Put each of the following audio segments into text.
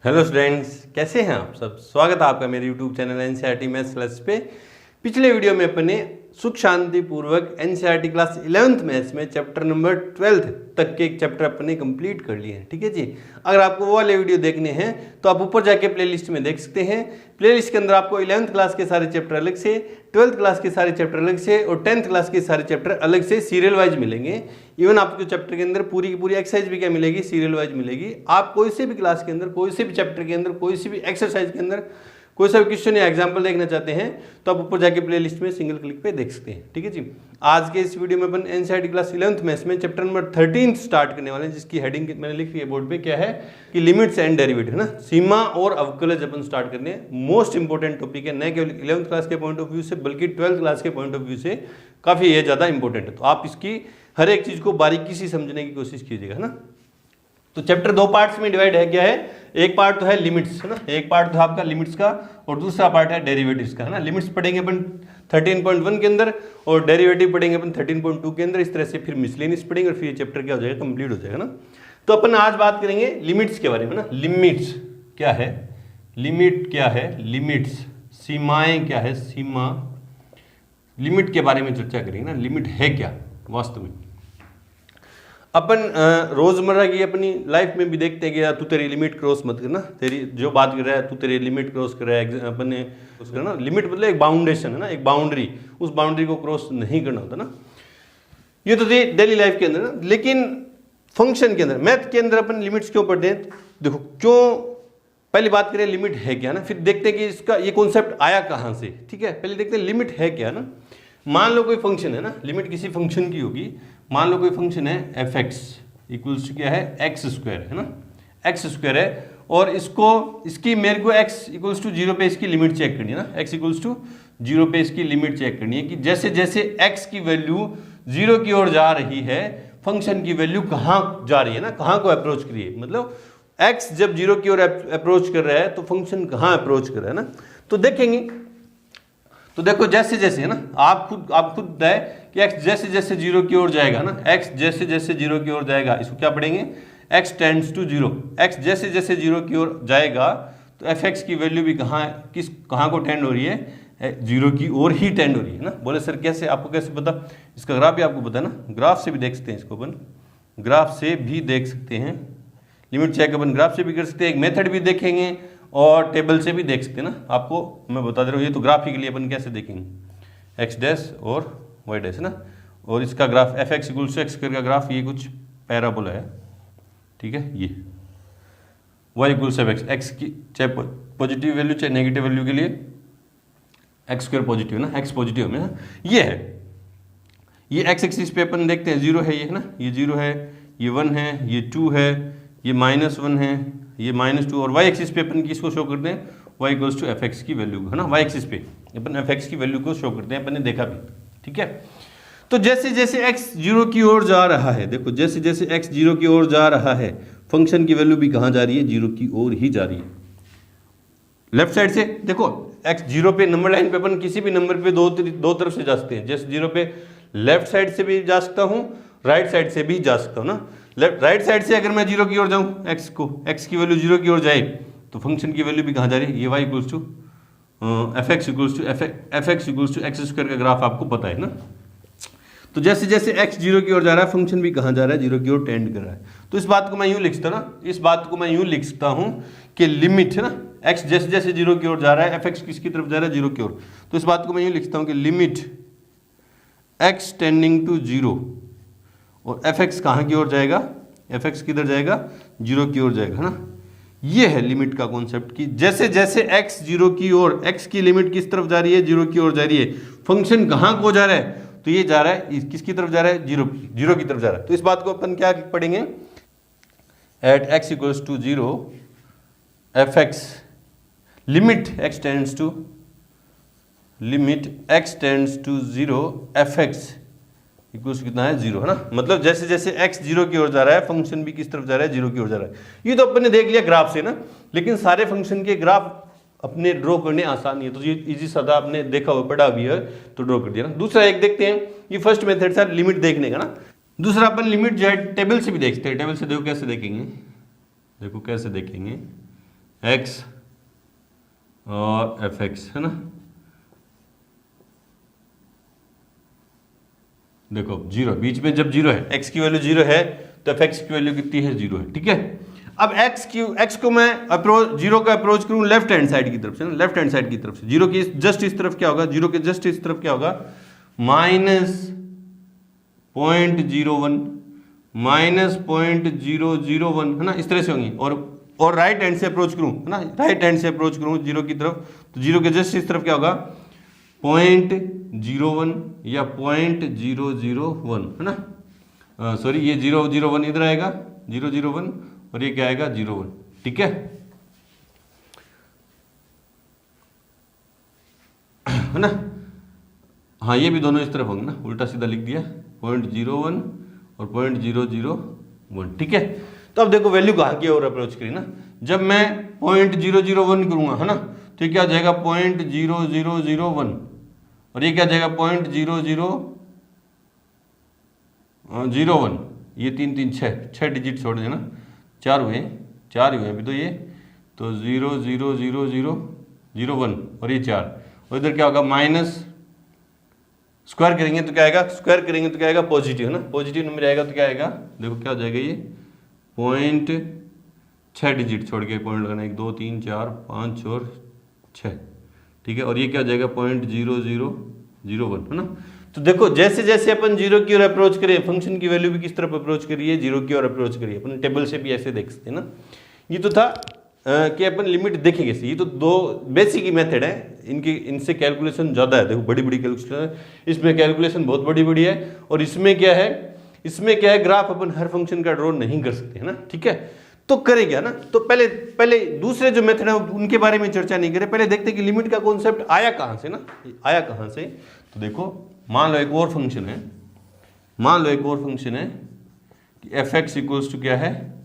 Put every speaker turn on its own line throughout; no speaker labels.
Hello students, कैसे हैं आप सब। स्वागत है आपका मेरे YouTube channel NCERT maths class पे। पिछले वीडियो में अपने सुख शांति पूर्वक एनसीईआरटी क्लास 11th मैथ्स में चैप्टर नंबर 12 तक के एक चैप्टर अपने कंप्लीट कर लिए हैं। ठीक है जी। अगर आपको वो वाले वीडियो देखने हैं तो आप ऊपर जाके प्लेलिस्ट में देख सकते हैं। प्लेलिस्ट के अंदर आपको 11th क्लास के सारे चैप्टर अलग से, 12th क्लास के सारे चैप्टर अलग से और 10th क्लास के सारे चैप्टर अलग से सीरियल वाइज मिलेंगे। इवन आपको चैप्टर के अंदर पूरी की पूरी एक्सरसाइज भी क्या मिलेगी, सीरियल वाइज मिलेगी। आप कोई से भी क्लास के अंदर, कोई से भी चैप्टर के अंदर, कोई सी भी एक्सरसाइज के अंदर कोई सा भी क्वेश्चन या एग्जांपल देखना चाहते हैं तो आप ऊपर जाके प्लेलिस्ट में सिंगल क्लिक पे देख सकते हैं। ठीक है जी। आज के इस वीडियो में अपन एनसीईआरटी क्लास 11th मैथ्स में चैप्टर नंबर 13 स्टार्ट करने वाले हैं, जिसकी हेडिंग मैंने लिखी है बोर्ड पे, क्या है कि लिमिट्स एंड डेरिवेटिव, है ना। सीमा और अवकलज अपन स्टार्ट करने हैं। मोस्ट इंपॉर्टेंट टॉपिक है, न केवल 11th क्लास के पॉइंट ऑफ व्यू से बल्कि 12th क्लास के पॉइंट ऑफ व्यू से काफी ये ज्यादा इंपॉर्टेंट है। तो आप इसकी हर एक चीज को बारीकी से समझने की कोशिश कीजिएगा, है ना। तो चैप्टर दो पार्ट्स में डिवाइड है। क्या है? एक पार्ट तो है लिमिट्स, है ना। एक पार्ट तो आपका लिमिट्स का और दूसरा पार्ट है डेरिवेटिव्स का, है ना। लिमिट्स पढ़ेंगे अपन 13.1 के अंदर और डेरिवेटिव पढ़ेंगे अपन 13.2 के अंदर। इस तरह से फिर मिसलेनियस पढ़ेंगे और फिर ये चैप्टर क्या हो जाएगा, कंप्लीट हो जाएगा ना। तो अपन आज बात करेंगे लिमिट्स के बारे में ना। लिमिट्स क्या है, लिमिट क्या है, लिमिट्स, सीमाएं क्या है, सीमा, लिमिट के बारे में चर्चा करेंगे ना। लिमिट है क्या वास्तव में। अपन रोजमर्रा की अपनी लाइफ में भी देखते हैं कि यार तू तेरी लिमिट क्रॉस मत करना, तेरी जो बात कर रहा है तू तेरी लिमिट क्रॉस कर रहा है। अपन ने उस करना लिमिट मतलब एक बाउंडेशन, है ना, एक बाउंड्री, उस बाउंड्री को क्रॉस नहीं करना होता ना। ये तो डेली लाइफ के अंदर ना। लेकिन फंक्शन के अंदर, मैथ के अंदर अपन लिमिट्स क्यों पढ़ते हैं? देखो क्यों, पहली बात करें लिमिट है क्या ना, फिर देखते हैं कि इसका ये कॉन्सेप्ट आया कहाँ से। ठीक है, पहले देखते हैं लिमिट है क्या ना। मान लो कोई फंक्शन है ना, लिमिट किसी फंक्शन की होगी। मान लो कोई फंक्शन है एफ एक्स इक्वल्स टू क्या है, एक्स स्क्वायर, है ना। एक्स स्क्वायर है और इसकी मेरे को एक्स इक्वल्स टू 0 पे इसकी लिमिट चेक करनी है ना। एक्स इक्वल्स टू 0 पे इसकी लिमिट चेक करनी है कि जैसे जैसे एक्स की वैल्यू 0 की ओर जा रही है, फंक्शन की वैल्यू कहाँ जा रही है ना, कहाँ को अप्रोच कर रही है। मतलब एक्स जब 0 की ओर अप्रोच कर रहा है तो फंक्शन कहाँ अप्रोच कर रहा है ना। तो देखेंगे, तो देखो जैसे जैसे, है ना, आप खुद है कि x जैसे जैसे 0 की ओर जाएगा ना, x जैसे जैसे 0 की ओर जाएगा, इसको क्या पढ़ेंगे, x टेंड्स टू 0। x जैसे जैसे 0 की ओर जाएगा तो fx की वैल्यू भी कहाँ को टेंड हो रही है, 0 की ओर ही टेंड हो रही है ना। बोले सर कैसे, आपको कैसे पता? इसका ग्राफ भी आपको पता है ना, ग्राफ से भी देख सकते हैं इसको अपन, ग्राफ से भी देख सकते हैं। लिमिट चेक अपन ग्राफ से भी कर सकते हैं, एक मेथड भी देखेंगे और टेबल से भी देख सकते हैं ना। आपको मैं बता दे रहा हूँ, ये तो ग्राफ ही के लिए अपन कैसे देखेंगे, एक्स डैश और वाई डैश, है ना। और इसका graph F X equals to X square का ग्राफ, ये कुछ पैराबोला है, ठीक है। ये Y equals F X, X की चाहे पॉजिटिव वैल्यू चाहे नेगेटिव वैल्यू के लिए एक्स स्क्वायर पॉजिटिव है ना, एक्स पॉजिटिव में ना। ये है, ये एक्स एक्सिस पे अपन देखते हैं 0 है, ये है ना, ये 0 है, ये 1 है, ये 2 है, ये -1 है, ये -2 और y एक्सिस पे अपन किसको शो करते हैं, y equals to F X की वैल्यू को, है ना। y एक्सिस पे अपन एफ एक्स की वैल्यू को शो करते हैं, अपन ने देखा भी, ठीक है। तो जैसे जैसे x 0 की ओर जा रहा है, देखो जैसे जैसे x 0 की ओर जा रहा है, फंक्शन की वैल्यू भी कहाँ जा रही है, 0 की ओर ही जा रही है। लेफ्ट साइड से देखो, x 0 पे नंबर लाइन पे अपन किसी भी नंबर पे दो तरफ से जा सकते हैं। जैसे 0 पे लेफ्ट साइड से भी जा सकता हूँ, राइट साइड से भी जा सकता हूँ ना। राइट साइड से अगर मैं 0 की ओर जाऊँ, x की वैल्यू 0 की ओर जाए तो फंक्शन की वैल्यू भी कहाँ जा रही है, ये y equals to F X equals to X square का ग्राफ आपको पता है ना। तो जैसे जैसे x 0 की ओर जा रहा है, फंक्शन भी कहाँ जा रहा है, 0 की ओर टेंड कर रहा है। तो इस बात को मैं यूँ लिख सकता ना, इस बात को मैं यूँ लिख सकता हूँ कि लिमिट, है ना, x जैसे जैसे 0 की ओर जा रहा है, एफ एक्स किसकी तरफ जा रहा है, 0 की ओर। तो इस बात को मैं यूँ लिखता हूँ कि लिमिट x टेंडिंग टू 0 और एफ एक्स कहाँ की ओर जाएगा, एफ एक्स किधर जाएगा, 0 की ओर जाएगा, है ना। ये है लिमिट का कॉन्सेप्ट कि जैसे जैसे x 0 की ओर, x की लिमिट किस तरफ जा रही है, 0 की ओर जा रही है, फंक्शन कहाँ को जा रहा है, तो ये जा रहा है किसकी तरफ जा रहा है, 0 की तरफ जा रहा है। तो इस बात को अपन क्या पढ़ेंगे, at x equals to 0 F X limit x tends to 0 F X equals कितना है, 0, है ना। मतलब जैसे जैसे x 0 की ओर जा रहा है, फंक्शन भी किस तरफ जा रहा है, 0 की ओर जा रहा है। ये तो अपन ने देख लिया ग्राफ से ना। लेकिन सारे फंक्शन के ग्राफ अपने ड्रॉ करने आसान नहीं है, तो ये इजी सदा आपने देखा हुआ, पढ़ा भी है तो ड्रॉ कर दिया ना। दूसरा एक देखते हैं, ये फर्स्ट मेथड था लिमिट देखने का ना। दूसरा अपन लिमिट जो है टेबल से भी देखते हैं। टेबल से देखो कैसे देखेंगे, देखो कैसे देखेंगे, एक्स और एफ एक्स, है ना। देखो जीरो, बीच में जब जीरो है, एक्स की वैल्यू जीरो है तो एफ एक्स की वैल्यू कितनी है, जीरो है, ठीक है। अब एक्स को मैं अप्रोच जीरो का अप्रोच करूं लेफ्ट हैंड साइड की तरफ से ना, लेफ्ट हैंड साइड की तरफ से, जीरो की जस्ट इस तरफ क्या होगा, जीरो के जस्ट इस तरफ क्या होगा, -0.01 -0.001, है ना, इस तरह से होंगी। और राइट हैंड से अप्रोच करूं, है ना, राइट हैंड से अप्रोच करूं जीरो की तरफ, तो जीरो के जस्ट इस तरफ क्या होगा, 0.01 या 0.001, है ना, सॉरी ये 001 इधर आएगा, 001 और ये क्या आएगा, 01, ठीक है। है ना, हाँ ये भी दोनों इस तरफ होंगे ना, उल्टा सीधा लिख दिया, 0.01 और 0.001, ठीक है। तो अब देखो वैल्यू कहाँ की ओर अप्रोच करी ना, जब मैं 0.001 करूंगा, है ना, तो ये क्या आ जाएगा 0.0001 और ये क्या आ जाएगा 0.0001, ये 3 3 6 डिजिट छोड़ देना, 4 हुए अभी तो ये, तो 0.00001 और ये 4, और इधर क्या होगा माइनस, स्क्वायर करेंगे तो क्या आएगा, स्क्वायर करेंगे तो क्या आएगा, पॉजिटिव, है ना, पॉजिटिव नंबर आएगा तो क्या आएगा, देखो क्या हो जाएगा, ये पॉइंट 6 डिजिट छोड़ के पॉइंट लगाना, 1 2 3 4 5 और 6, ठीक है। और ये क्या हो जाएगा 0.0001, है ना। तो देखो जैसे जैसे अपन जीरो की ओर अप्रोच करें, फंक्शन की वैल्यू भी किस तरफ अप्रोच करिए, जीरो की ओर अप्रोच करिए, अपन टेबल से भी ऐसे देख सकते हैं ना। ये तो था कि अपन लिमिट देखेंगे, ये तो दो बेसिक ही मेथड है, इनसे कैलकुलेशन ज़्यादा है, देखो बड़ी बड़ी कैलकुलेशन है, इसमें कैलकुलेशन बहुत बड़ी बड़ी है, और इसमें क्या है, ग्राफ अपन हर फंक्शन का ड्रॉ नहीं कर सकते, है ना, ठीक है। तो करें क्या ना, तो पहले दूसरे जो मेथड है उनके बारे में चर्चा नहीं करें, पहले देखते कि लिमिट का कॉन्सेप्ट आया कहाँ से ना, आया कहाँ से। तो देखो मान लो एक और फंक्शन है, कि एफ एक्स इक्वल्स टू क्या है,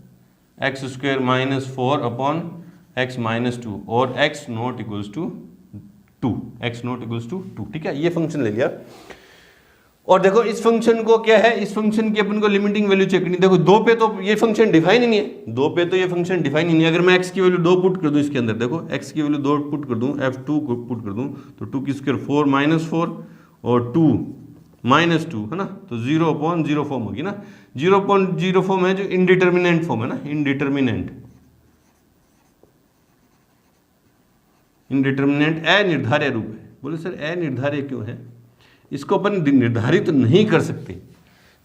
एक्स स्क्वायर -4 अपॉन एक्स -2 और एक्स नॉट इक्वल्स टू 2, ठीक है, ये फंक्शन ले लिया। और देखो इस फंक्शन को क्या है, इस फंक्शन की अपन को लिमिटिंग वैल्यू चेक करनी, देखो 2 पे तो ये फंक्शन डिफाइन ही नहीं है, 2 पे तो ये फंक्शन डिफाइन ही नहीं है। अगर मैं x की वैल्यू 2 पुट कर दूं इसके अंदर, देखो x की वैल्यू 2 पुट कर दूं, f2 को पुट कर दूं, तो 2 की स्क्वायर 4 -4 और 2 -2, है ना, तो 0/0 फॉर्म होगी ना, 0/0 फॉर्म है जो इनडिटर्मिनेंट फॉर्म है ना, इनडिटर्मिनेंट अनिर्धार्य रूप है। बोले सर अनिर्धार्य क्यों है, इसको अपन निर्धारित तो नहीं कर सकते।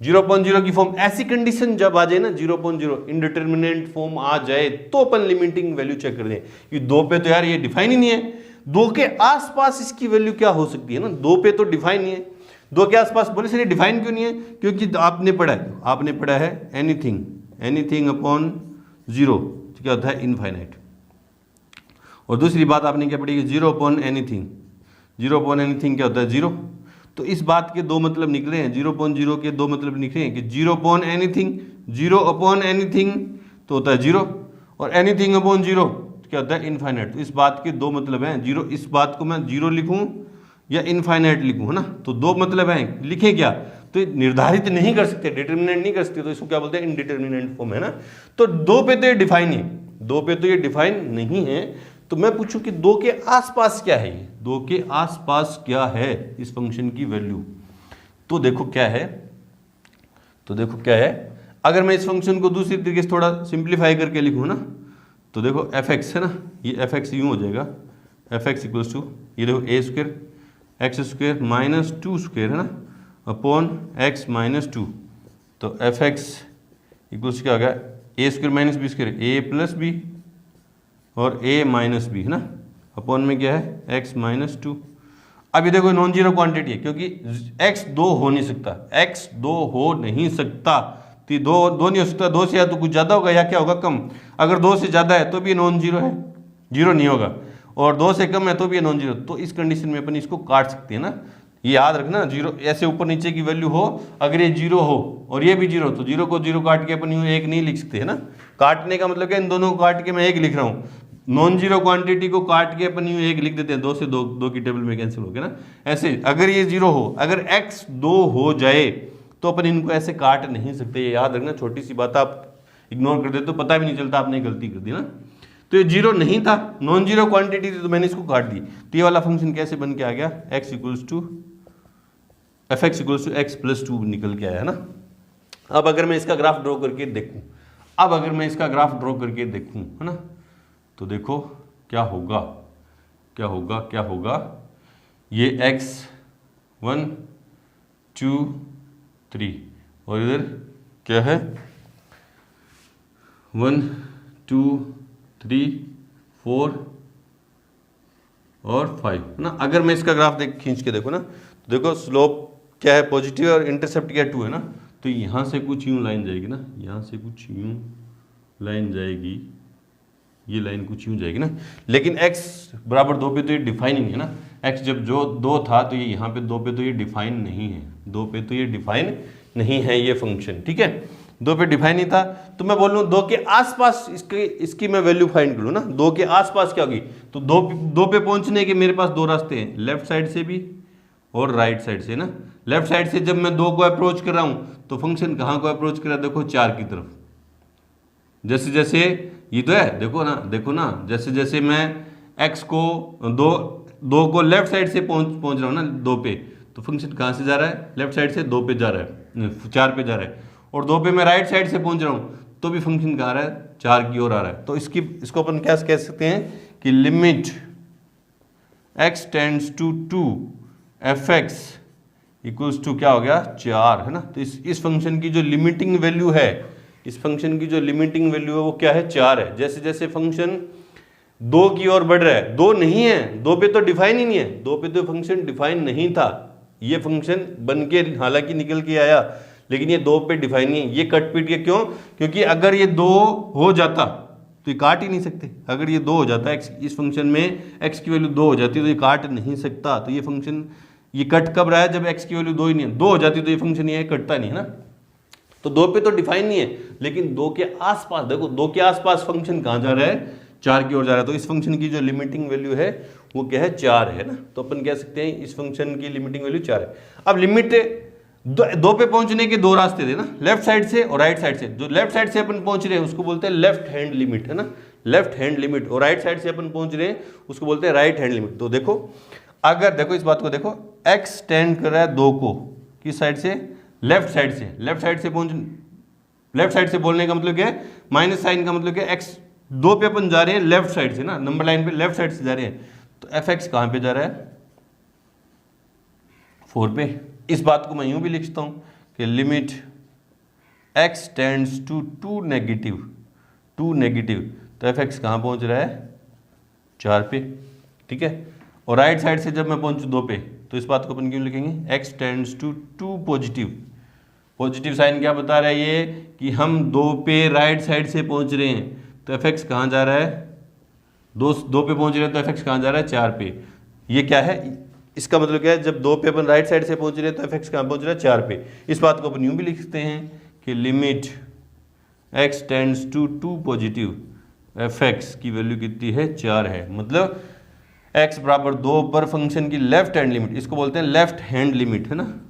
0/0 की फॉर्म, ऐसी कंडीशन जब आ जाए ना, 0/0 इनडिटर्मिनेंट फॉर्म आ जाए तो अपन लिमिटिंग वैल्यू चेक कर दें कि 2 पे तो यार ये डिफाइन ही नहीं है, 2 के आसपास इसकी वैल्यू क्या हो सकती है ना, 2 पे तो डिफाइन नहीं है, 2 के आसपास। बोले सर ये डिफाइन क्यों नहीं है, क्योंकि आपने पढ़ा है एनीथिंग अपॉन 0 क्या होता है, इनफाइनाइट। और दूसरी बात आपने क्या पढ़ी, 0/anything क्या होता है, 0। तो इस बात के दो मतलब निकले हैं, 0/0 के दो मतलब निकले हैं कि 0/anything तो होता है 0 और anything/0 क्या होता है, इनफाइनाइट। तो इस बात के दो मतलब हैं, 0, इस बात को मैं 0 लिखूं या इनफाइनाइट लिखूं, है ना, तो दो मतलब हैं, लिखें क्या, तो निर्धारित नहीं कर सकते, डिटर्मिनेंट नहीं कर सकते, तो इसको क्या बोलते हैं, इनडिटर्मिनेंट फॉर्म, है ना। तो 2 पे तो ये डिफाइन है, 2 पे तो ये डिफाइन नहीं है। तो मैं पूछूं कि 2 के आसपास क्या है, ये 2 के आसपास क्या है इस फंक्शन की वैल्यू, तो देखो क्या है, अगर मैं इस फंक्शन को दूसरी तरीके से थोड़ा सिंप्लीफाई करके लिखूं ना, तो देखो एफ एक्स है ना, ये एफ एक्स यूँ हो जाएगा, एफ एक्स इक्वल्स टू ये देखो a² x² -2 स्क्वायर, है ना, अपॉन x -2, तो एफ एक्स इक्वल्स क्या हो गया, a² -b square, a + b और a - b, है ना, अपॉन में क्या है x -2। अब ये देखो नॉन जीरो क्वांटिटी है, क्योंकि x 2 हो नहीं सकता, तो 2 नहीं हो सकता, 2 से या तो कुछ ज़्यादा होगा या क्या होगा, कम। अगर 2 से ज़्यादा है तो भी नॉन जीरो है, जीरो नहीं होगा, और 2 से कम है तो भी ये नॉन जीरो। तो इस कंडीशन में अपन इसको काट सकते हैं ना, ये याद रखना, जीरो ऐसे ऊपर नीचे की वैल्यू हो, अगर ये 0 हो और ये भी 0, तो 0 को 0 काट के अपन यूँ 1 नहीं लिख सकते, है ना। काटने का मतलब क्या, इन दोनों को काट के मैं 1 लिख रहा हूँ, नॉन जीरो क्वांटिटी को काट के अपन यूँ 1 लिख देते हैं, 2 से 2 की टेबल में कैंसिल हो गया ना। ऐसे अगर ये 0 हो, अगर x 2 हो जाए तो अपन इनको ऐसे काट नहीं सकते, ये याद रखना, छोटी सी बात आप इग्नोर कर देते तो पता भी नहीं चलता आपने गलती कर दी ना। तो ये जीरो नहीं था, नॉन जीरो क्वांटिटी थी, तो मैंने इसको काट दी। तो ये वाला फंक्शन कैसे बन के आ गया, x equals to F X equals to X plus two निकल के आया है ना। अब अगर मैं इसका ग्राफ ड्रॉ करके देखूं, है ना, तो देखो क्या होगा, ये x 1 2 3 और इधर क्या है 1 2 3 4 और 5, है ना। अगर मैं इसका ग्राफ खींच के देखो ना, तो देखो स्लोप क्या है, पॉजिटिव, और इंटरसेप्ट क्या 2 है ना। तो यहाँ से कुछ यूँ लाइन जाएगी ना, यहाँ से कुछ यूँ लाइन जाएगी, ये लाइन कुछ यूँ जाएगी ना। लेकिन x बराबर 2 पे तो ये डिफाइन ही नहीं है ना। x जब जो 2 था तो ये यहाँ पे 2 पे तो ये डिफाइन नहीं है, 2 पे तो ये डिफाइन नहीं है ये फंक्शन, ठीक है। 2 पे डिफाइन नहीं था, तो मैं बोल लूँ 2 के आसपास इसकी मैं वैल्यू फाइंड करूँ ना। 2 के आसपास क्या होगी, तो 2 पे पहुँचने के मेरे पास 2 रास्ते हैं, लेफ्ट साइड से भी और राइट साइड से ना। लेफ्ट साइड से जब मैं 2 को अप्रोच कर रहा हूँ तो फंक्शन कहाँ को अप्रोच कर रहा है, देखो 4 की तरफ। जैसे जैसे ये तो है, देखो ना, जैसे जैसे मैं x को 2 को लेफ्ट साइड से पहुंच रहा हूँ ना 2 पे, तो फंक्शन कहाँ से जा रहा है, लेफ्ट साइड से 2 पे जा रहा है, 4 पे जा रहा है। और 2 पे मैं राइट साइड से पहुंच रहा हूँ तो भी फंक्शन कहाँ आ रहा है, 4 की ओर आ रहा है। तो इसको अपन क्या कह सकते हैं कि limit x tends to 2 fx equals to क्या हो गया 4, है ना। तो इस फंक्शन की जो लिमिटिंग वैल्यू है, वो क्या है, 4 है। जैसे जैसे फंक्शन 2 की ओर बढ़ रहा है, 2 नहीं है, 2 पे तो डिफाइन ही नहीं है, 2 पे तो फंक्शन डिफाइन नहीं था। ये फंक्शन बन के हालांकि निकल के आया, लेकिन ये 2 पे डिफाइन नहीं है। ये कट पीट के क्यों, क्योंकि अगर ये 2 हो जाता तो ये काट ही नहीं सकते। अगर ये 2 हो जाता, इस फंक्शन में x की वैल्यू 2 हो जाती तो ये काट नहीं सकता। तो ये फंक्शन ये कट कब रहा है, जब x की वैल्यू 2 ही नहीं है। 2 हो जाती तो ये फंक्शन ये कटता नहीं है ना। तो 2 पे तो डिफाइन नहीं है, लेकिन 2 के आसपास देखो, 2 के आसपास फंक्शन कहाँ जा रहा है, 4 की ओर जा रहा है। तो इस फंक्शन की जो लिमिटिंग वैल्यू है वो क्या है, 4 है ना। तो अपन कह सकते हैं इस फंक्शन की लिमिटिंग वैल्यू 4 है। अब लिमिट 2 पे पहुंचने के 2 रास्ते थे ना, लेफ्ट साइड से और राइट साइड से। जो लेफ्ट साइड से अपन पहुंच रहे हैं उसको बोलते हैं लेफ्ट हैंड लिमिट, है ना, लेफ्ट हैंड लिमिट। और राइट साइड से अपन पहुंच रहे हैं उसको बोलते हैं राइट हैंड लिमिट। तो देखो, अगर देखो इस बात को देखो, x टेंड कर रहा है 2 को किस साइड से, लेफ्ट साइड से। लेफ्ट साइड से बोलने का मतलब क्या है, माइनस साइन का मतलब क्या है, x 2 पे अपन जा रहे हैं लेफ्ट साइड से ना, नंबर लाइन पे लेफ्ट साइड से जा रहे हैं। तो fx कहां पे जा रहा है, 4 पे। इस बात को मैं यूं भी लिखता हूं कि limit x tends to 2 negative, तो fx कहां पहुंच रहा है, 4 पे, ठीक है। और राइट साइड से जब मैं पहुंचू 2 पे, तो इस बात को अपन क्यों लिखेंगे, x tends to 2 positive sign क्या बता रहा है ये, कि हम 2 पे राइट साइड से पहुंच रहे हैं। तो fx कहाँ जा रहा है, 2 पे पहुंच रहे हैं, तो fx कहाँ जा रहा है, 4 पे। ये क्या है, इसका मतलब क्या है, जब 2 पे अपन राइट साइड से पहुंच रहे हैं तो fx कहाँ पहुंच रहा है, 4 पे। इस बात को अपन यूं भी लिख सकते हैं कि limit x tends to 2 positive, fx की वैल्यू कितनी है, 4 है। मतलब x बराबर 2 पर फंक्शन की लेफ्ट हैंड लिमिट, इसको बोलते हैं लेफ्ट हैंड लिमिट, है ना,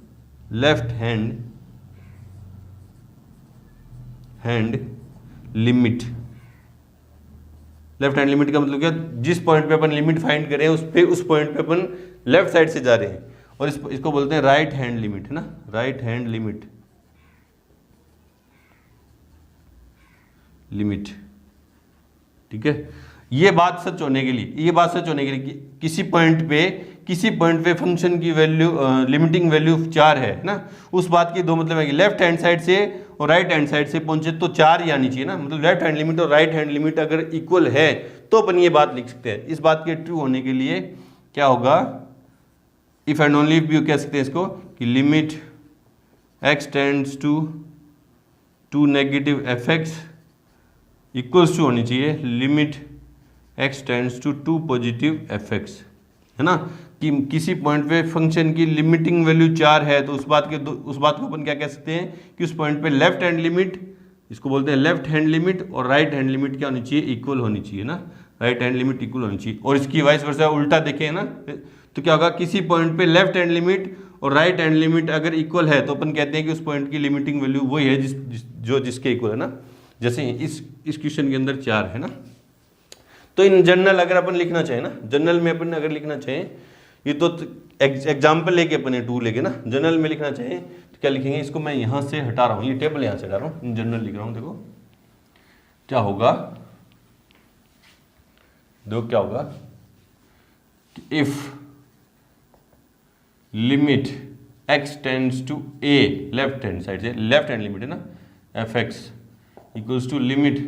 left hand limit. Left hand limit का मतलब क्या, जिस पॉइंट पे अपन लिमिट फाइंड कर रहे हैं उस पॉइंट पे अपन लेफ्ट साइड से जा रहे हैं। और इसको बोलते हैं राइट हैंड लिमिट, है ना, राइट हैंड लिमिट, ठीक है। ये बात सच होने के लिए कि किसी पॉइंट पे फंक्शन की वैल्यू लिमिटिंग वैल्यू 4 है ना, उस बात के 2 मतलब है कि लेफ्ट हैंड साइड से और राइट हैंड साइड से पहुंचे तो 4 ही आनी चाहिए ना। मतलब लेफ्ट हैंड लिमिट और राइट हैंड लिमिट अगर इक्वल है तो अपन ये बात लिख सकते हैं। इस बात के ट्रू होने के लिए क्या होगा, इफ एंड ओनली इफ कह सकते हैं इसको कि limit x tends to 2 negative fx equals to होनी चाहिए limit x tends to 2 positive fx, है ना। कि किसी पॉइंट पे फंक्शन की लिमिटिंग वैल्यू 4 है तो उस बात को अपन क्या कह सकते हैं कि उस पॉइंट पे लेफ्ट हैंड लिमिट, इसको बोलते हैं लेफ्ट हैंड लिमिट, और राइट हैंड लिमिट क्या होनी चाहिए, इक्वल होनी चाहिए ना, राइट हैंड लिमिट इक्वल होनी चाहिए। और इसकी वाइस वर्सा उल्टा देखें ना, तो क्या होगा, किसी पॉइंट पे लेफ्ट हैंड लिमिट और राइट हैंड लिमिट अगर इक्वल है तो अपन कहते हैं कि उस पॉइंट की लिमिटिंग वैल्यू वही है जिसके इक्वल है ना। जैसे इस क्वेश्चन के अंदर 4 है ना, तो इन जनरल अगर अपन लिखना चाहें ना, जनरल में अपन अगर लिखना चाहें, ये तो एग्जाम्पल लेके अपने 2 लेके ना, जनरल में लिखना चाहें तो क्या लिखेंगे, इसको मैं यहाँ से हटा रहा हूँ, ये टेबल यहाँ से हटा रहा हूँ, जनरल लिख रहा हूँ। देखो क्या होगा, देखो क्या होगा, if limit x tends to a, left hand side से, लेफ्ट हैंड लिमिट है ना, fx equals to limit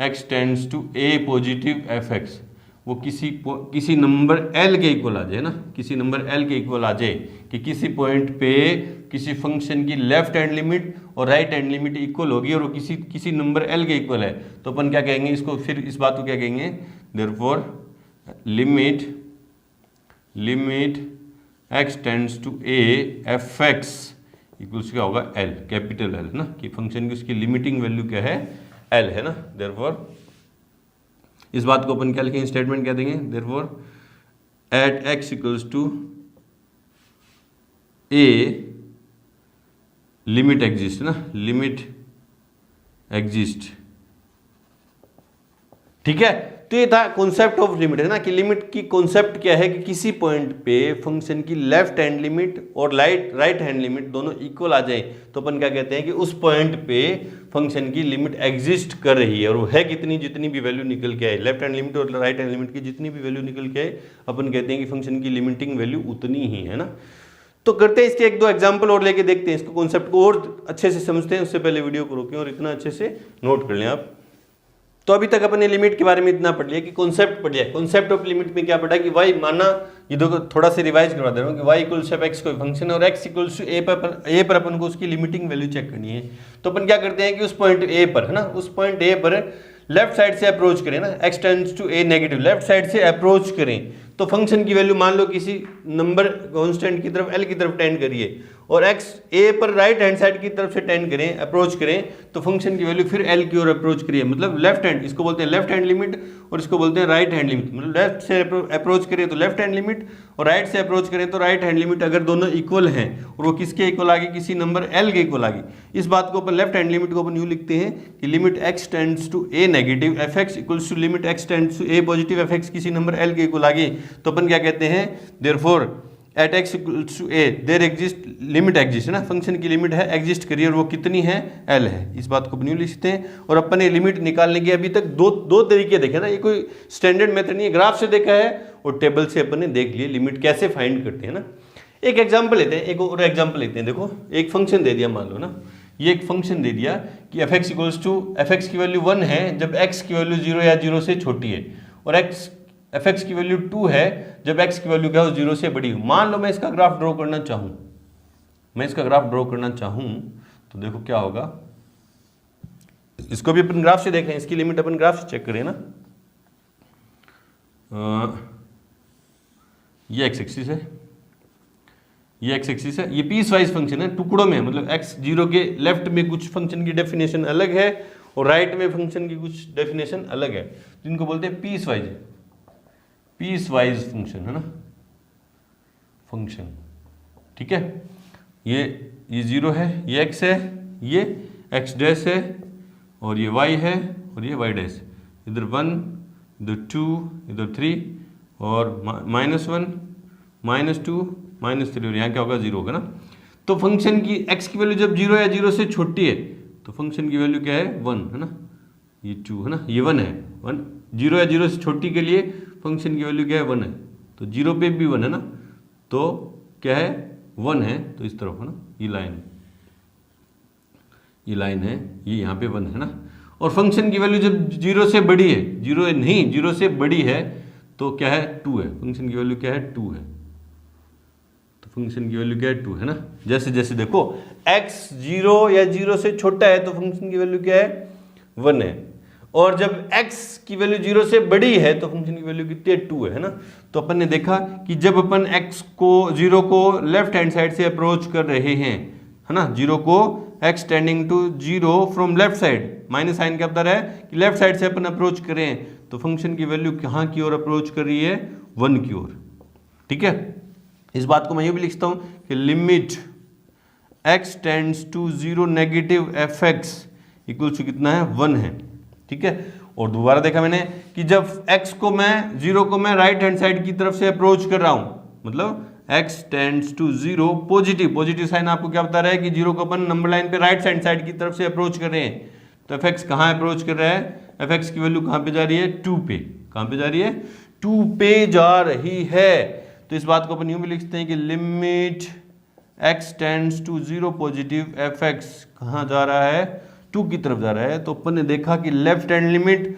x tends to a positive fx, वो किसी नंबर l के इक्वल आ जाए ना, किसी नंबर l के इक्वल आ जाए, कि किसी पॉइंट पे किसी फंक्शन की लेफ्ट हैंड लिमिट और राइट हैंड लिमिट इक्वल होगी और वो किसी नंबर l के इक्वल है, तो अपन क्या कहेंगे इसको, फिर इस बात को क्या कहेंगे, therefore limit x tends to a fx equals क्या होगा, l, कैपिटल L ना, कि फंक्शन की उसकी लिमिटिंग वैल्यू क्या है, l है ना। देयरफॉर इस बात को अपन क्या लिखेंगे, स्टेटमेंट क्या देंगे, therefore at x equals to a limit exist ना, लिमिट एग्जिस्ट, ठीक है। तो ये था कॉन्सेप्ट ऑफ लिमिट है ना, कि लिमिट की कॉन्सेप्ट क्या है, कि किसी पॉइंट पे फंक्शन की लेफ्ट हैंड लिमिट और राइट हैंड लिमिट दोनों इक्वल आ जाए, तो अपन क्या कहते हैं कि उस पॉइंट पे फंक्शन की लिमिट एग्जिस्ट कर रही है, और वो है कितनी, जितनी भी वैल्यू निकल के आए, लेफ्ट हैंड लिमिट और राइट हैंड लिमिट की जितनी भी वैल्यू निकल के आए, अपन कहते हैं कि फंक्शन की लिमिटिंग वैल्यू उतनी ही है ना। तो करते हैं इसके 1-2 एग्जाम्पल और लेके देखते हैं, इसको कॉन्सेप्ट को और अच्छे से समझते हैं। उससे पहले वीडियो को रोकें और इतना अच्छे से नोट कर लें आप। तो अभी तक अपन ने लिमिट के बारे में इतना पढ़ लिया कि कॉन्सेप्ट पढ़ लिया। कॉन्सेप्ट ऑफ लिमिट में क्या पढ़ा कि y माना, ये देखो थोड़ा सा रिवाइज करवा दे रहा हूँ कि y इक्वल्स टू x कोई फंक्शन है और x इक्वल्स टू a पर अपन को उसकी लिमिटिंग वैल्यू चेक करनी है। तो अपन क्या करते हैं कि उस पॉइंट a पर है ना, उस पॉइंट a पर लेफ्ट साइड से अप्रोच करें ना, x tends to a negative, left side से अप्रोच करें तो फंक्शन की वैल्यू मान लो किसी नंबर कांस्टेंट की तरफ l की तरफ टेंड करिए और x a पर राइट हैंड साइड की तरफ से टेंड करें, अप्रोच करें, तो फंक्शन की वैल्यू फिर l की ओर अप्रोच करिए, मतलब लेफ्ट हैंड, इसको बोलते हैं लेफ्ट हैंड लिमिट और इसको बोलते हैं राइट हैंड लिमिट। मतलब लेफ्ट से अप्रोच करें तो लेफ्ट हैंड लिमिट और राइट से अप्रोच करें तो राइट हैंड लिमिट, अगर दोनों इक्वल हैं और वो किसके इक्वल आ गई, किसी नंबर l के इक्वल आ गई, इस बात को अपन लेफ्ट हैंड लिमिट को अपन यूं लिखते हैं कि limit x tends to a negative fx equals to limit x tends to a positive fx किसी नंबर l के इक्वल आ गई, तो अपन क्या कहते हैं, therefore at x equals to a there exist, limit exist है ना, फंक्शन की लिमिट है, एग्जिस्ट करिए और वो कितनी है, l है। इस बात को अपन यूं लिखते हैं। और अपन ने लिमिट निकालने के अभी तक दो तरीके देखे ना, ये कोई स्टैंडर्ड मेथड नहीं है, ग्राफ से देखा है और टेबल से अपन ने देख लिए लिमिट कैसे फाइंड करते हैं ना। एक एग्जाम्पल लेते हैं, एक और एग्जाम्पल लेते हैं। देखो एक फंक्शन दे दिया, मान लो ना, ये एक फंक्शन दे दिया कि fx इक्वल्स टू, fx की वैल्यू 1 है जब x की वैल्यू 0 या 0 से छोटी है, और fx की वैल्यू 2 है जब x की वैल्यू क्या हो, 0 से बड़ी हो। मान लो मैं इसका ग्राफ ड्रॉ करना चाहूँ, तो देखो क्या होगा, इसको भी अपन ग्राफ से देख रहे हैं, इसकी लिमिट अपन ग्राफ से चेक करें ना। ये x एक्सिस है, ये x एक्सिस है, ये पीस वाइज फंक्शन है, टुकड़ों में, मतलब x 0 के लेफ्ट में कुछ फंक्शन की डेफिनेशन अलग है और राइट में फंक्शन की कुछ डेफिनेशन अलग है, जिनको बोलते हैं पीस वाइज फंक्शन है ना, फंक्शन, ठीक है। ये 0 है, ये x है, ये x डैश है और ये y है और ये y डैश, इधर 1, इधर 2, इधर 3 और -1, -2, -3 और यहाँ क्या होगा, 0 होगा ना। तो फंक्शन की x की वैल्यू जब 0 या 0 से छोटी है तो फंक्शन की वैल्यू क्या है, 1 है ना, ये 2 है ना, ये 1 है, 1, 0 या 0 से छोटी के लिए फंक्शन की वैल्यू क्या है, 1 है, तो 0 पे भी 1 है ना, तो क्या है, 1 है, तो इस तरफ है ना, ये लाइन है, ये यहाँ पे 1 है ना। और फंक्शन की वैल्यू जब 0 से बड़ी है, 0 से बड़ी है तो क्या है, 2 है, फंक्शन की वैल्यू क्या है, 2 है, तो फंक्शन की वैल्यू क्या है, 2 है ना। जैसे जैसे देखो x 0 या 0 से छोटा है तो फंक्शन की वैल्यू क्या है, 1 है, और जब x की वैल्यू 0 से बड़ी है तो फंक्शन की वैल्यू कितनी है, 2 है ना। तो अपन ने देखा कि जब अपन x को 0 को लेफ्ट हैंड साइड से अप्रोच कर रहे हैं, है ना, 0 को x tending to 0 from left side, minus sign क्या बता रहा है कि लेफ्ट साइड से अपन अप्रोच करें तो फंक्शन की वैल्यू कहाँ की ओर अप्रोच कर रही है, 1 की ओर, ठीक है। इस बात को मैं ये भी लिखता हूँ कि limit x tends to 0 negative fx equal to कितना है, 1 है, ठीक है। और दोबारा देखा मैंने कि जब x को मैं 0 को मैं राइट हैंड साइड की तरफ से अप्रोच कर रहा हूँ, मतलब x tends to 0 positive sign आपको क्या बता रहा है कि 0 को अपन नंबर लाइन पे राइट हैंड साइड की तरफ से अप्रोच कर रहे हैं। तो fx कहाँ अप्रोच कर रहा है, fx की वैल्यू कहाँ पे जा रही है, 2 पे। कहाँ पे जा रही है, 2 पे जा रही है। तो इस बात को अपन यूं भी लिखते हैं कि limit x tends to 0 positive fx कहाँ जा रहा है, 2 की तरफ जा रहा है। तो अपन ने देखा कि लेफ्ट हैंड लिमिट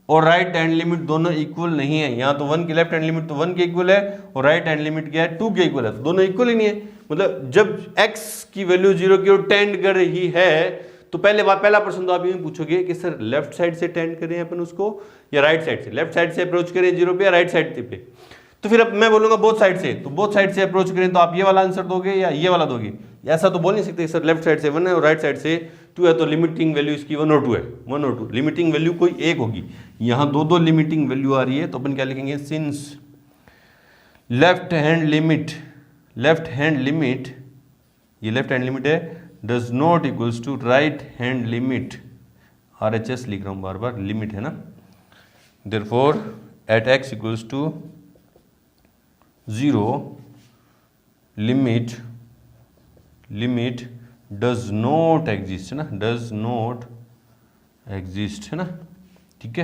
और राइट हैंड लिमिट दोनों इक्वल नहीं है। यहाँ तो 1 की लेफ्ट हैंड लिमिट तो 1 के इक्वल है और राइट हैंड लिमिट क्या है, 2 के इक्वल है। तो दोनों इक्वल ही नहीं है। मतलब जब x की वैल्यू 0 की ओर टेंड कर रही है तो पहला प्रश्न तो आप यूं पूछोगे कि सर लेफ्ट साइड से टेंड करें अपन उसको या राइट साइड से, लेफ्ट साइड से अप्रोच करें 0 पे या राइट साइड पे। तो फिर अब मैं बोलूंगा बोथ साइड से, तो बोथ साइड से अप्रोच करें तो आप ये वाला आंसर दोगे या ये वाला दोगे। ऐसा तो बोल नहीं सकते सर लेफ्ट साइड से 1 है और राइट साइड से 2 है तो लिमिटिंग वैल्यू इसकी 1 और 2 है, 1 और 2 लिमिटिंग वैल्यू कोई एक होगी। यहाँ दो लिमिटिंग वैल्यू आ रही है तो अपन क्या लिखेंगे, सिंस लेफ्ट हैंड लिमिट ये लेफ्ट हैंड लिमिट है does not equals to right hand limit, RHS लिख रहा हूँ बार बार, लिमिट है ना, therefore at x equals to 0 limit does not exist है ना, डज नॉट एग्जिस्ट है ना। ठीक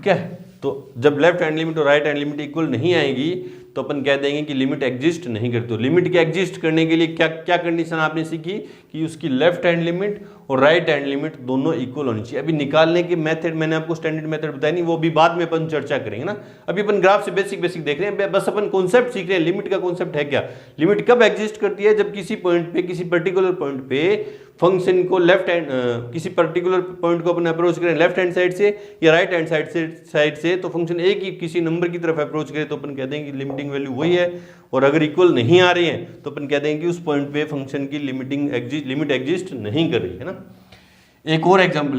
है। तो जब लेफ्ट हैंड लिमिट और राइट हैंड लिमिट इक्वल नहीं आएगी तो अपन कह देंगे कि लिमिट एग्जिस्ट नहीं करती। तो लिमिट के एग्जिस्ट करने के लिए क्या कंडीशन आपने सीखी कि उसकी लेफ्ट हैंड लिमिट और राइट हैंड लिमिट दोनों इक्वल होनी चाहिए। अभी निकालने के मेथड मैंने आपको स्टैंडर्ड मेथड बताया नहीं, वो भी बाद में अपन चर्चा करेंगे ना। अभी अपन ग्राफ से बेसिक देख रहे हैं, बस अपन कॉन्सेप्ट सीख रहे हैं। लिमिट का कॉन्सेप्ट है क्या, लिमिट कब एग्जिस्ट करती है, जब किसी पॉइंट पे, किसी पर्टिकुलर पॉइंट पे फंक्शन को लेफ्ट हैंड किसी पर्टिकुलर पॉइंट को अपन अप्रोच करें लेफ्ट हैंड साइड से या राइट हैंड साइड से तो फंक्शन एक ही किसी नंबर की तरफ अप्रोच करे तो अपन कह देंगे कि लिमिटिंग वैल्यू वही है। और अगर इक्वल नहीं आ रही है तो अपन कह देंगे कि उस पॉइंट पे फंक्शन की लिमिट एग्जिस्ट नहीं कर रही है ना। एक और एग्जांपल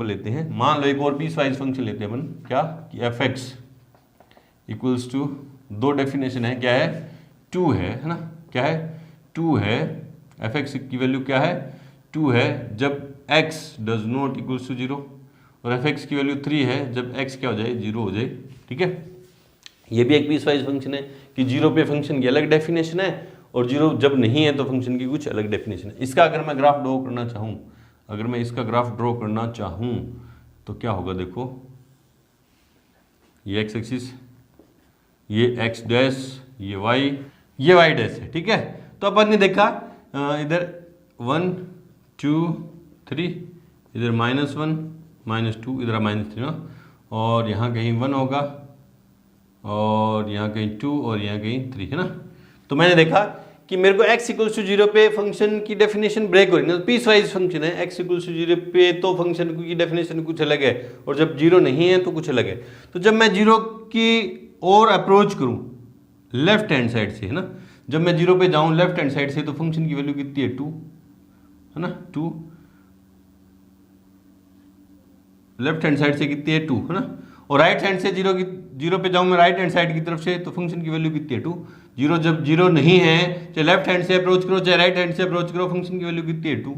लेते हैं मान लो एक और पीस वाइज फंक्शन लेते हैं अपन, क्या कि fx इक्वल्स टू, दो डेफिनेशन है, क्या है, 2 है ना, क्या है, 2 है। fx की वैल्यू क्या है, 2 है जब x does not equals to 0 और fx की वैल्यू 3 है जब x क्या हो जाए, 0 हो जाए। ठीक है, ये भी एक पीस वाइज फंक्शन है कि 0 पे फंक्शन की अलग डेफिनेशन है और 0 जब नहीं है तो फंक्शन की कुछ अलग डेफिनेशन है। इसका अगर मैं ग्राफ ड्रॉ करना चाहूँ, तो क्या होगा, देखो ये x एक्सिस, ये x डैश, ये y डैश है। ठीक है, तो अपन ने देखा इधर 1 2 3, इधर -1 -2, इधर -3 ना, और यहाँ कहीं 1 होगा और यहाँ कहीं 2 और यहाँ कहीं 3 है ना। तो मैंने देखा कि मेरे को x इक्वल्स टू 0 पे फंक्शन की डेफिनेशन ब्रेक हो रही है, पीस वाइज फंक्शन है, x इक्वल्स टू 0 पे तो फंक्शन की डेफिनेशन कुछ अलग है और जब 0 नहीं है तो कुछ अलग है। तो जब मैं 0 की ओर अप्रोच करूं लेफ्ट हैंड साइड से, है ना, जब मैं 0 पे जाऊं लेफ्ट हैंड साइड से तो फंक्शन की वैल्यू कितनी है, 2 है ना, 2 लेफ्ट हैंड साइड से कितनी है, 2 है ना। और राइट हैंड से 0 पे जाऊं मैं राइट हैंड साइड की तरफ से तो फंक्शन की वैल्यू कितनी है, 2। 0 जब 0 नहीं है, चाहे लेफ्ट हैंड से अप्रोच करो चाहे राइट हैंड से अप्रोच करो, फंक्शन की वैल्यू कितनी है, 2,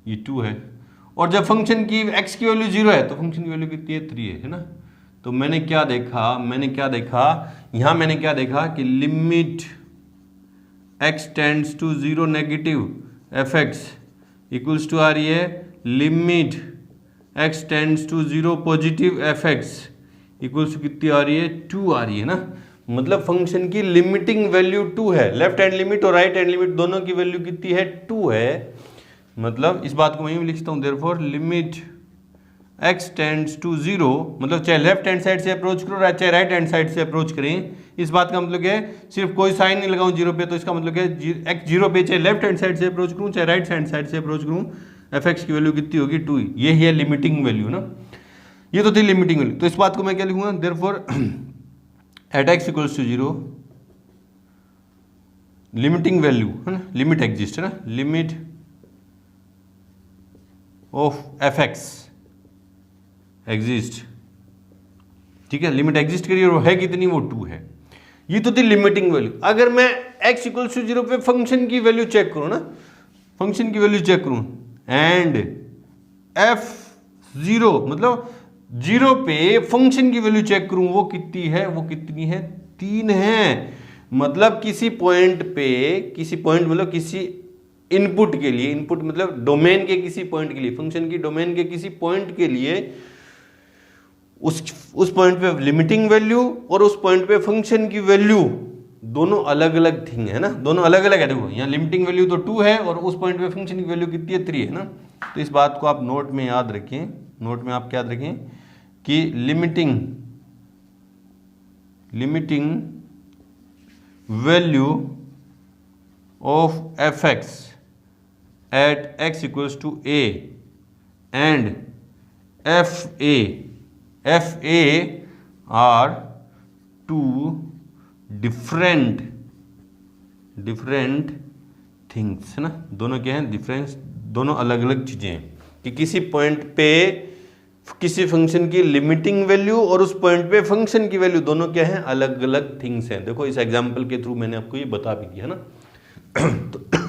ये 2 है। और जब फंक्शन की x की वैल्यू 0 है तो फंक्शन की वैल्यू कितनी है, 3 है ना। तो मैंने क्या देखा कि limit x tends to 0 negative fx equals to आ रही है limit x tends to 0 positive fx equals to कितनी आ रही है, 2 आ रही है ना। मतलब फंक्शन की लिमिटिंग वैल्यू 2 है, लेफ्ट हैंड लिमिट और राइट हैंड लिमिट दोनों की वैल्यू कितनी है, 2 है। मतलब इस बात को मैं लिखता हूँ, therefore limit x tends to 0, मतलब चाहे लेफ्ट हैंड साइड से अप्रोच करो चाहे राइट हैंड साइड से अप्रोच करें, इस बात का मतलब क्या है, सिर्फ कोई साइन नहीं लगाऊं 0 पे तो इसका मतलब क्या है, x 0 पे चाहे लेफ्ट हैंड साइड से अप्रोच करूँ चाहे राइट हैंड साइड से अप्रोच करूँ, fx की वैल्यू कितनी होगी, 2। ये है लिमिटिंग वैल्यू ना, ये तो थी लिमिटिंग वैल्यू। तो इस बात को मैं क्या लिखूंगा, therefore at x equals to 0 limiting value है ना, लिमिट एग्जिस्ट है ना, लिमिट ऑफ fx एग्जिस्ट। ठीक है, लिमिट एग्जिस्ट करिए और है कितनी, वो 2 है। ये तो थी लिमिटिंग वैल्यू। अगर मैं x इक्वल्स टू 0 पे फंक्शन की वैल्यू चेक करूं ना, फंक्शन की वैल्यू चेक करूं एंड f जीरो, मतलब जीरो पे फंक्शन की वैल्यू चेक करूं वो कितनी है, वो कितनी है, 3 है। मतलब किसी पॉइंट मतलब किसी इनपुट के लिए, इनपुट मतलब डोमेन के किसी पॉइंट के लिए, फंक्शन की डोमेन के किसी पॉइंट के लिए उस पॉइंट पे लिमिटिंग वैल्यू और उस पॉइंट पे फंक्शन की वैल्यू दोनों अलग अलग थिंग है ना, दोनों अलग अलग है। देखो यहाँ लिमिटिंग वैल्यू तो 2 है और उस पॉइंट पे फंक्शन की वैल्यू कितनी है, 3 है ना। तो इस बात को आप नोट में याद रखें, नोट में आप क्या याद रखें कि limiting value of F X at X equals to A and F A are two different things है ना। दोनों क्या हैं, डिफरेंस, दोनों अलग अलग चीजें हैं कि किसी पॉइंट पे किसी फंक्शन की लिमिटिंग वैल्यू और उस पॉइंट पे फंक्शन की वैल्यू दोनों क्या हैं, अलग अलग थिंग्स हैं। देखो इस एग्जांपल के थ्रू मैंने आपको ये बता भी दिया है ना।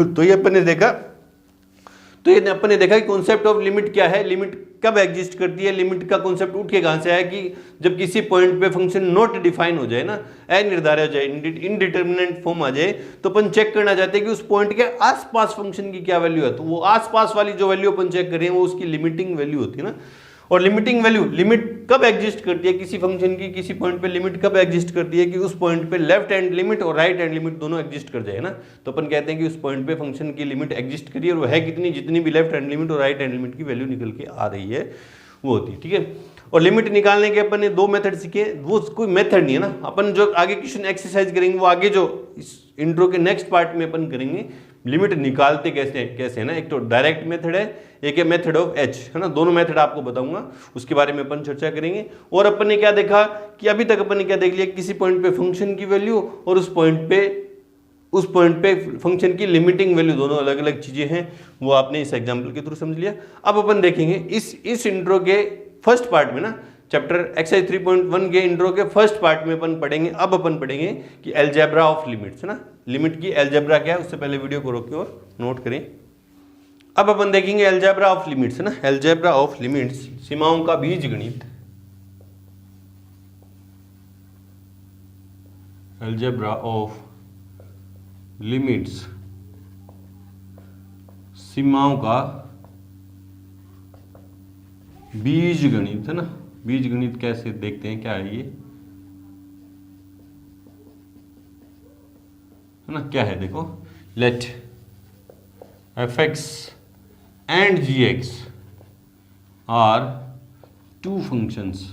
तो ये अपन ने देखा, तो ये अपन ने देखा कि कॉन्सेप्ट ऑफ लिमिट क्या है, लिमिट कब एग्जिस्ट करती है। लिमिट का कॉन्सेप्ट उठ के कहां से आया कि जब किसी पॉइंट पे फंक्शन नॉट डिफाइन हो जाए ना, अनिर्धारित हो जाए, इनडिटरमिनेट फॉर्म आ जाए, तो अपन चेक करना चाहते हैं कि उस पॉइंट के आसपास फंक्शन की क्या वैल्यू है। तो वो आसपास वाली जो वैल्यू अपन चेक कर रहे हैं वो उसकी लिमिटिंग वैल्यू होती है ना। और लिमिटिंग वैल्यू, लिमिट कब एग्जिस्ट करती है किसी फंक्शन की, किसी पॉइंट पे लिमिट कब एग्जिस्ट करती है कि उस पॉइंट पे लेफ्ट हैंड लिमिट और राइट हैंड लिमिट दोनों एग्जिस्ट कर जाए ना। तो अपन कहते हैं कि उस पॉइंट पे फंक्शन की लिमिट एग्जिस्ट करी और वो है कितनी, जितनी भी लेफ्ट हैंड लिमिट और राइट हैंड लिमिट की वैल्यू निकल के आ रही है वो होती है, ठीक है। और लिमिट निकालने के अपन ने 2 मेथड सीखे, वो कोई मेथड नहीं है ना। अपन जो आगे क्वेश्चन एक्सरसाइज करेंगे वो आगे जो इस इंट्रो के नेक्स्ट पार्ट में अपन करेंगे। लिमिट निकालते कैसे है ना, एक तो डायरेक्ट मेथड है, एक है मेथड ऑफ एच है ना। दोनों मेथड आपको बताऊंगा, उसके बारे में अपन चर्चा करेंगे। और अपन ने क्या देखा कि अभी तक अपन ने क्या देख लिया, किसी पॉइंट पे फंक्शन की वैल्यू और उस पॉइंट पे फंक्शन की लिमिटिंग वैल्यू दोनों अलग अलग चीजें हैं, वो आपने इस एग्जांपल के थ्रू समझ लिया। अब अपन देखेंगे इस इंट्रो के फर्स्ट पार्ट में ना, चैप्टर एक्सरसाइज 3.1 के इंट्रो के फर्स्ट पार्ट में अपन पढ़ेंगे। अब अपन पढ़ेंगे कि अलजेब्रा ऑफ लिमिट्स है ना, लिमिट की अलजेब्रा क्या है। उससे पहले वीडियो को रोकें और नोट करें। अब अपन देखेंगे अलजेब्रा ऑफ लिमिट्स है ना, अलजेब्रा ऑफ लिमिट्स, सीमाओं का बीजगणित। अलजेब्रा ऑफ लिमिट्स, सीमाओं का बीजगणित है ना। बीजगणित कैसे देखते हैं, क्या है ये है ना, क्या है देखो, let F X and G X are two functions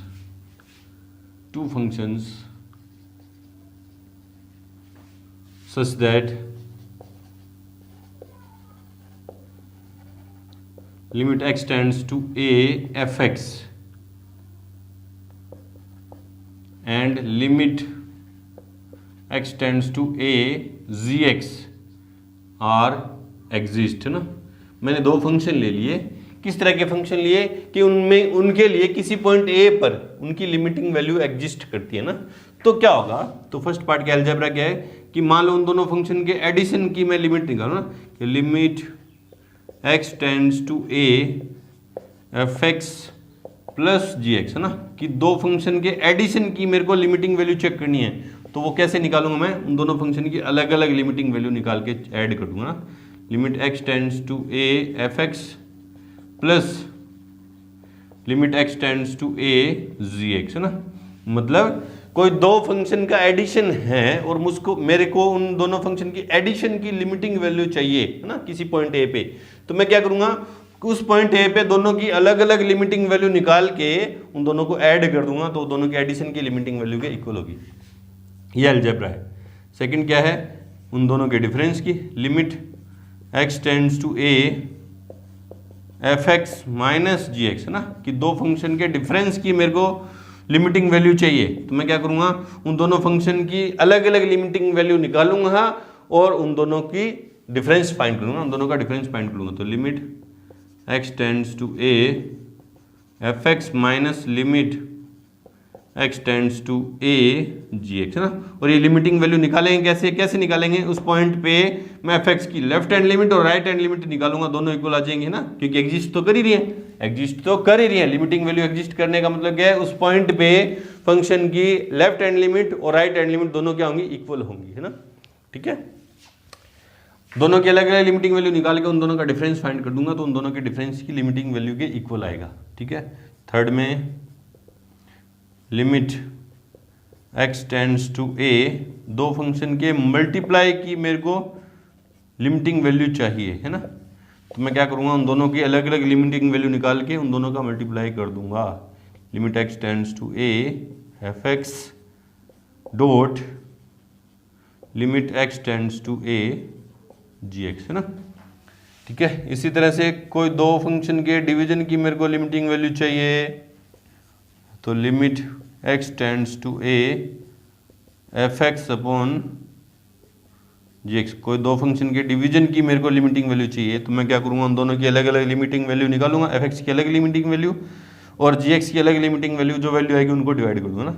such that limit x tends to a fx and limit x tends to a gx are exist है ना। मैंने 2 फंक्शन ले लिए। किस तरह के फंक्शन लिए कि उनमें उनके लिए किसी पॉइंट ए पर उनकी लिमिटिंग वैल्यू एग्जिस्ट करती है ना। तो क्या होगा, तो फर्स्ट पार्ट का अलजेब्रा क्या है कि मान लो उन दोनों फंक्शन के एडिशन की मैं लिमिट निकालू ना, कि limit x tends to a fx plus G X है ना, कि 2 फंक्शन के एडिशन की मेरे को लिमिटिंग वैल्यू चेक करनी है। तो वो कैसे निकालूंगा मैं, उन दोनों फंक्शन की अलग अलग लिमिटिंग वैल्यू निकाल के ऐड कर दूंगा ना। Limit x tends to a fx plus limit x tends to a gx है ना। मतलब कोई 2 फंक्शन का एडिशन है और मेरे को उन दोनों फंक्शन की एडिशन की लिमिटिंग वैल्यू चाहिए है ना किसी पॉइंट ए पे। तो मैं क्या करूंगा, उस पॉइंट ए पे दोनों की अलग अलग लिमिटिंग वैल्यू निकाल के उन दोनों को ऐड कर दूंगा, तो दोनों की एडिशन की लिमिटिंग वैल्यू के इक्वल होगी। ये अलजेब्रा है। सेकंड क्या है, उन दोनों के डिफरेंस की, limit x tends to a fx minus G X है ना, कि 2 फंक्शन के डिफरेंस की मेरे को लिमिटिंग वैल्यू चाहिए। तो मैं क्या करूंगा, उन दोनों फंक्शन की अलग अलग लिमिटिंग वैल्यू निकालूंगा और उन दोनों की डिफरेंस फाइंड करूंगा, उन दोनों का डिफरेंस फाइंड करूंगा। तो limit x tends to a fx minus limit x tends to a gx, है ना। और ये लिमिटिंग वैल्यू निकालेंगे कैसे निकालेंगे, उस पॉइंट पे मैं fx की लेफ्ट हैंड लिमिट और राइट हैंड लिमिट निकालूंगा, दोनों इक्वल आ जाएंगे, है ना, क्योंकि एग्जिस्ट तो कर ही रही है। लिमिटिंग वैल्यू एग्जिस्ट करने का मतलब क्या है, उस पॉइंट पे फंक्शन की लेफ्ट हैंड लिमिट और राइट हैंड लिमिट दोनों क्या होंगी, इक्वल होंगी, है ना। ठीक है, दोनों की अलग अलग लिमिटिंग वैल्यू निकाल के उन दोनों का डिफरेंस फाइंड कर दूंगा, तो उन दोनों के डिफरेंस की लिमिटिंग वैल्यू के इक्वल आएगा। ठीक है, थर्ड में limit x tends to a, दो फंक्शन के मल्टीप्लाई की मेरे को लिमिटिंग वैल्यू चाहिए, है ना। तो मैं क्या करूंगा, उन दोनों की अलग अलग लिमिटिंग वैल्यू निकाल के उन दोनों का मल्टीप्लाई कर दूंगा। Limit x tends to a fx dot limit x tends to a gx, है ना। ठीक है, इसी तरह से कोई दो फंक्शन के डिवीजन की मेरे को लिमिटिंग वैल्यू चाहिए, तो limit x tends to a fx upon gx, कोई दो फंक्शन के डिवीजन की मेरे को लिमिटिंग वैल्यू चाहिए, तो मैं क्या करूंगा, उन दोनों की अलग अलग लिमिटिंग वैल्यू निकालूंगा, fx की अलग लिमिटिंग वैल्यू और gx की अलग लिमिटिंग वैल्यू, जो वैल्यू आएगी उनको डिवाइड कर दूंगा ना।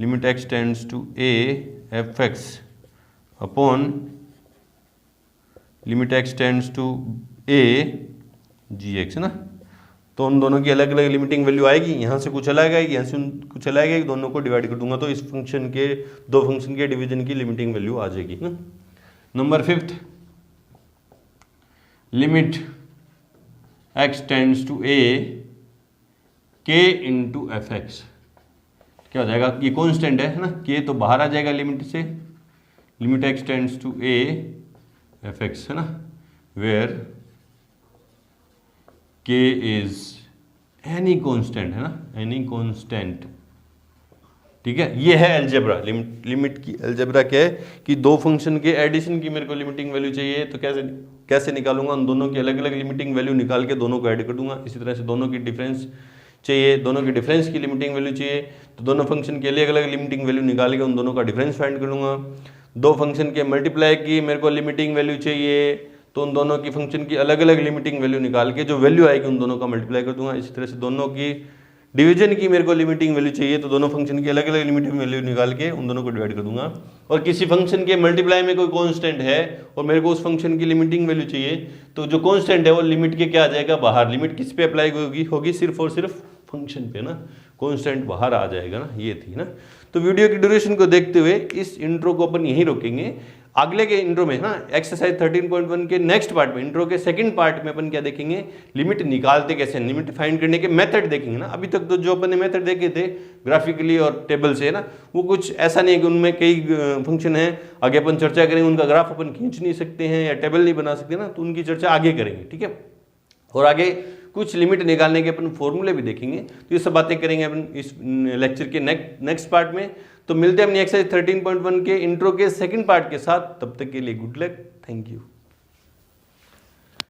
Limit x tends to a fx upon limit x tends to a gx, है ना। तो उन दोनों की अलग अलग लिमिटिंग वैल्यू आएगी, यहाँ से कुछ अलग आएगी, यहाँ से कुछ अलग आएगी, दोनों को डिवाइड कर दूंगा, तो इस फंक्शन के दो फंक्शन के डिवीजन की लिमिटिंग वैल्यू आ जाएगी ना। Number 5, limit x tends to a k into F X, क्या हो जाएगा, ये कॉन्स्टेंट है ना, k तो बाहर आ जाएगा लिमिट से, limit x tends to a F X, है ना, where k is any constant, है ना, एनी कांस्टेंट। ठीक है, ये है अलजेब्रा। लिमिट की अलजेब्रा क्या है कि दो फंक्शन के एडिशन की मेरे को लिमिटिंग वैल्यू चाहिए, तो कैसे निकालूंगा, उन दोनों की अलग अलग लिमिटिंग वैल्यू निकाल के दोनों को ऐड कर दूंगा। इसी तरह से दोनों की डिफरेंस चाहिए, दोनों की डिफरेंस की लिमिटिंग वैल्यू चाहिए, तो दोनों फंक्शन के अलग अलग लिमिटिंग वैल्यू निकाल के उन दोनों का डिफरेंस फाइंड कर लूँगा। दो फंक्शन के मल्टीप्लाई की मेरे को लिमिटिंग वैल्यू चाहिए, तो उन दोनों की फंक्शन की अलग अलग लिमिटिंग वैल्यू निकाल के जो वैल्यू आएगी उन दोनों का मल्टीप्लाई कर दूंगा। इसी तरह से दोनों की डिवीजन की मेरे को लिमिटिंग वैल्यू चाहिए, तो दोनों फंक्शन की अलग अलग लिमिटिंग वैल्यू निकाल के उन दोनों को डिवाइड कर दूंगा। और किसी फंक्शन के मल्टीप्लाई में कोई कांस्टेंट है और मेरे को उस फंक्शन की लिमिटिंग वैल्यू चाहिए, तो जो कांस्टेंट है वो लिमिट के क्या आ जाएगा, बाहर। लिमिट किस पे अप्लाई होगी सिर्फ और सिर्फ फंक्शन पे ना, कांस्टेंट बाहर आ जाएगा ना, ये थी ना। तो वीडियो की ड्यूरेशन को देखते हुए इस इंट्रो को अपन यहीं रोकेंगे। अगले के इंट्रो में ना एक्सरसाइज 13.1 के नेक्स्ट पार्ट में, इंट्रो के सेकंड पार्ट में अपन क्या देखेंगे, लिमिट निकालते कैसे, लिमिट फाइंड करने के मेथड देखेंगे ना। अभी तक तो जो अपन ने मेथड देखे थे ग्राफिकली और टेबल से ना, वो कुछ ऐसा नहीं है कि उनमें कई फंक्शन है, आगे अपन चर्चा करेंगे, उनका ग्राफ अपन खींच नहीं सकते हैं या टेबल नहीं बना सकते ना, तो उनकी चर्चा आगे करेंगे। ठीक है, और आगे कुछ लिमिट निकालने के अपन फॉर्मूले भी देखेंगे, तो ये सब बातें करेंगे अपन इस लेक्चर के नेक्स्ट पार्ट में। तो मिलते हैं अपनी एक्सरसाइज 13.1 के इंट्रो के सेकंड पार्ट के साथ, तब तक के लिए गुड लक, थैंक यू।